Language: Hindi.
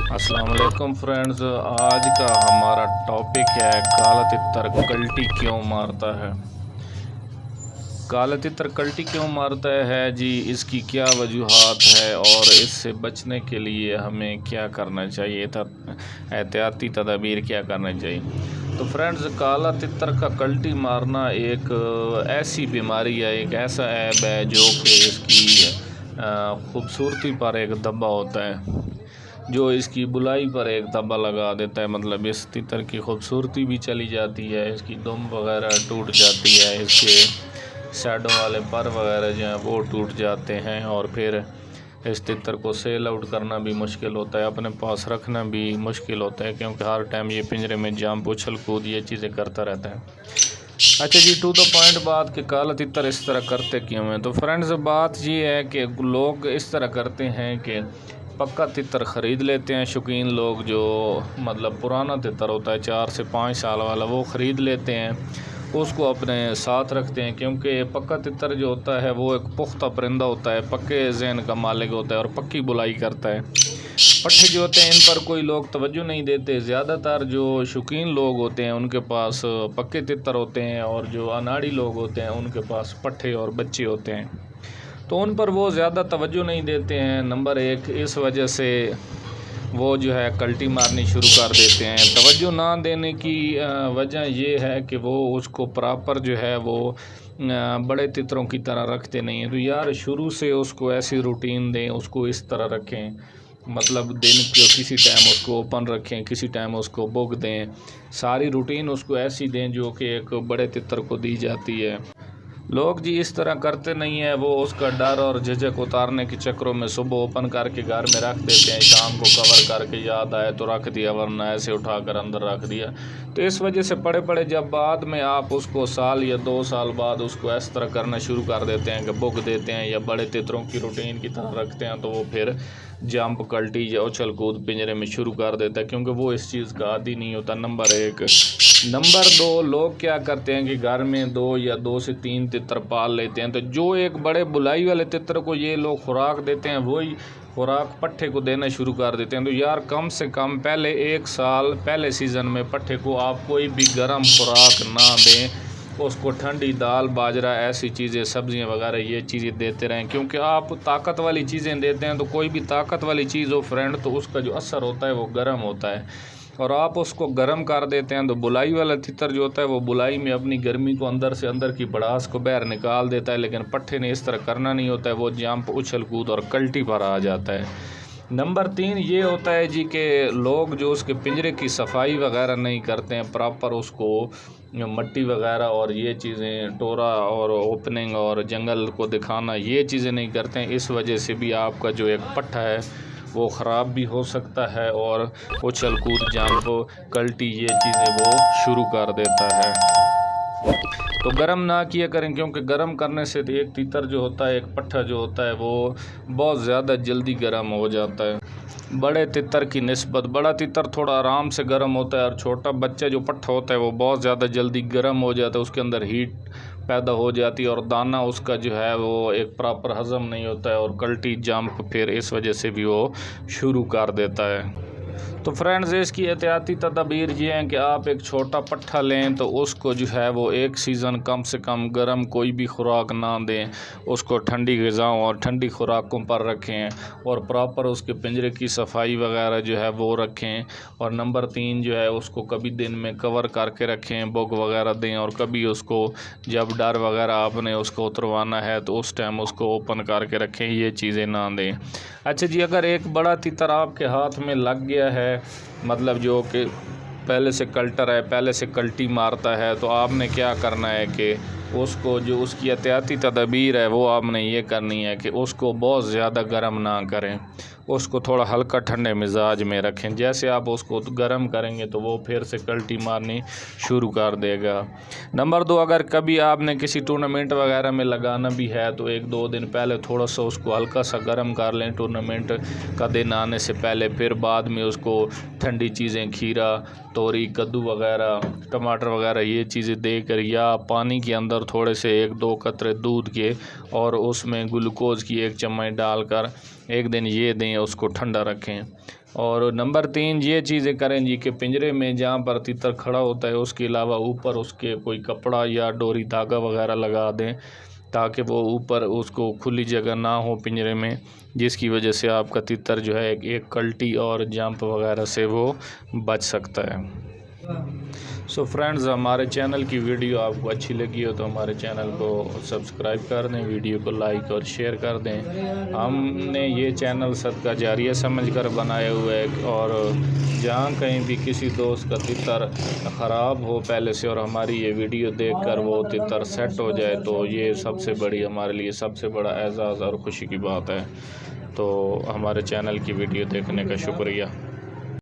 अस्सलाम वालेकुम फ्रेंड्स। आज का हमारा टॉपिक है काला तितर कल्टी क्यों मारता है। काला तितर कल्टी क्यों मारता है जी, इसकी क्या वजूहात है और इससे बचने के लिए हमें क्या करना चाहिए, एहतियाती तदाबीर क्या करना चाहिए। तो फ्रेंड्स, काला तितर का कल्टी मारना एक ऐसी बीमारी है, एक ऐसा ऐब है जो कि इसकी खूबसूरती पर एक धब्बा होता है, जो इसकी बुलाई पर एक धब्बा लगा देता है। मतलब इस तितर की खूबसूरती भी चली जाती है, इसकी दुम वगैरह टूट जाती है, इसके साइडों वाले पर वगैरह जो हैं वो टूट जाते हैं, और फिर इस तितर को सेल आउट करना भी मुश्किल होता है, अपने पास रखना भी मुश्किल होता है, क्योंकि हर टाइम ये पिंजरे में जंप उछल कूद ये चीज़ें करता रहता है। अच्छा जी, टू द पॉइंट बात कि काला तितर इस तरह करते क्यों हैं। तो फ्रेंड्स, बात ये है कि लोग इस तरह करते हैं कि पक्का तितर ख़रीद लेते हैं। शौकीन लोग जो मतलब पुराना तितर होता है 4 से 5 साल वाला, वो ख़रीद लेते हैं, उसको अपने साथ रखते हैं, क्योंकि पक्का तितर जो होता है वो एक पुख्ता परिंदा होता है, पक्के जहन का मालिक होता है और पक्की बुलाई करता है। पट्ठे जो होते हैं इन पर कोई लोग तवज्जो नहीं देते। ज़्यादातर जो शौकीन लोग होते हैं उनके पास पक्के तितर होते हैं, और जो अनाड़ी लोग होते हैं उनके पास पट्ठे और बच्चे होते हैं, तो उन पर वो ज़्यादा तवज्जो नहीं देते हैं। नंबर एक, इस वजह से वो जो है कल्टी मारनी शुरू कर देते हैं। तवज्जो ना देने की वजह ये है कि वो उसको प्रॉपर जो है वो बड़े तितरों की तरह रखते नहीं हैं। तो यार, शुरू से उसको ऐसी रूटीन दें, उसको इस तरह रखें, मतलब दिन को किसी टाइम उसको ओपन रखें, किसी टाइम उसको बुक दें, सारी रूटीन उसको ऐसी दें जो कि एक बड़े तितर को दी जाती है। लोग जी इस तरह करते नहीं है, वो उसका डर और झिझक उतारने के चक्करों में सुबह ओपन करके घर में रख देते हैं, शाम को कवर करके याद आए तो रख दिया, वरना ऐसे उठाकर अंदर रख दिया। तो इस वजह से पड़े पड़े जब बाद में आप उसको साल या 2 साल बाद उसको इस तरह करना शुरू कर देते हैं कि बुक देते हैं या बड़े तितरों की रूटीन की तरह रखते हैं, तो वो फिर जंप कल्टी या उछल कूद पिंजरे में शुरू कर देता है, क्योंकि वो इस चीज़ का आदी नहीं होता। नंबर एक। नंबर दो, लोग क्या करते हैं कि घर में 2 या 2 से 3 तितर पाल लेते हैं, तो जो एक बड़े बुलाई वाले तितर को ये लोग खुराक देते हैं, वही खुराक पट्ठे को देना शुरू कर देते हैं। तो यार, कम से कम पहले 1 साल पहले सीज़न में पट्ठे को आप कोई भी गर्म खुराक ना दें, उसको ठंडी दाल बाजरा ऐसी चीज़ें सब्जियां वगैरह ये चीज़ें देते रहें, क्योंकि आप ताकत वाली चीज़ें देते हैं तो कोई भी ताकत वाली चीज़ हो फ्रेंड, तो उसका जो असर होता है वो गर्म होता है, और आप उसको गर्म कर देते हैं तो बुलाई वाला तितर जो होता है वो बुलाई में अपनी गर्मी को अंदर से अंदर की भड़ास को बाहर निकाल देता है। लेकिन पट्ठे ने इस तरह करना नहीं होता है, वो जंप उछल कूद और कल्टी पर आ जाता है। नंबर 3 ये होता है जी कि लोग जो उसके पिंजरे की सफाई वगैरह नहीं करते हैं प्रॉपर, उसको मट्टी वगैरह और ये चीज़ें टोरा और ओपनिंग और जंगल को दिखाना ये चीज़ें नहीं करते हैं। इस वजह से भी आपका जो एक पट्ठा है वो ख़राब भी हो सकता है, और उछल कूद जंप कल्टी ये चीज़ें वो शुरू कर देता है। तो गर्म ना किया करें, क्योंकि गर्म करने से एक तीतर जो होता है, एक पट्ठा जो होता है वो बहुत ज़्यादा जल्दी गर्म हो जाता है बड़े तितर की निस्बत। बड़ा तितर थोड़ा आराम से गर्म होता है, और छोटा बच्चा जो पट्ठा होता है वो बहुत ज़्यादा जल्दी गर्म हो जाता है, उसके अंदर हीट पैदा हो जाती है, और दाना उसका जो है वो एक प्रॉपर हज़म नहीं होता है, और कल्टी जंप फिर इस वजह से भी वो शुरू कर देता है। तो फ्रेंड्स, इसकी एहतियाती तदाबीर ये हैं कि आप एक छोटा पट्ठा लें, तो उसको जो है वो एक सीज़न कम से कम गर्म कोई भी खुराक ना दें, उसको ठंडी ग़िज़ाओं और ठंडी खुराकों पर रखें, और प्रॉपर उसके पिंजरे की सफाई वगैरह जो है वो रखें। और नंबर 3 जो है उसको कभी दिन में कवर करके रखें, बुक वगैरह दें, और कभी उसको जब डर वगैरह आपने उसको उतरवाना है तो उस टाइम उसको ओपन करके रखें, ये चीज़ें ना दें। अच्छा जी, अगर एक बड़ा तितर आपके हाथ में लग गया है, मतलब जो कि पहले से कल्टर है, पहले से कल्टी मारता है, तो आपने क्या करना है कि उसको जो उसकी एहतियाती तदबीर है वो आपने ये करनी है कि उसको बहुत ज़्यादा गर्म ना करें, उसको थोड़ा हल्का ठंडे मिजाज में रखें। जैसे आप उसको गर्म करेंगे तो वो फिर से कल्टी मारनी शुरू कर देगा। नंबर 2, अगर कभी आपने किसी टूर्नामेंट वगैरह में लगाना भी है तो 1-2 दिन पहले थोड़ा सा उसको हल्का सा गर्म कर लें टूर्नामेंट का दिन आने से पहले। फिर बाद में उसको ठंडी चीज़ें, खीरा, तोरी, कद्दू वगैरह, टमाटर वगैरह ये चीज़ें देकर, या पानी के अंदर थोड़े से 1-2 कतरे दूध के और उसमें ग्लूकोज़ की 1 चम्मच डालकर एक दिन ये दें, उसको ठंडा रखें। और नंबर 3 ये चीज़ें करें जी कि पिंजरे में जहाँ पर तितर खड़ा होता है उसके अलावा ऊपर उसके कोई कपड़ा या डोरी धागा वगैरह लगा दें, ताकि वो ऊपर उसको खुली जगह ना हो पिंजरे में, जिसकी वजह से आपका तितर जो है एक कल्टी और जंप वगैरह से वो बच सकता है। सो फ्रेंड्स, हमारे चैनल की वीडियो आपको अच्छी लगी हो तो हमारे चैनल को सब्सक्राइब कर दें, वीडियो को लाइक और शेयर कर दें। हमने ये चैनल सदका जारिया समझ कर बनाया हुआ है, और जहाँ कहीं भी किसी दोस्त का तितर ख़राब हो पहले से और हमारी ये वीडियो देखकर वो तितर सेट हो जाए, तो ये सबसे बड़ी हमारे लिए सबसे बड़ा एजाज़ और ख़ुशी की बात है। तो हमारे चैनल की वीडियो देखने का शुक्रिया।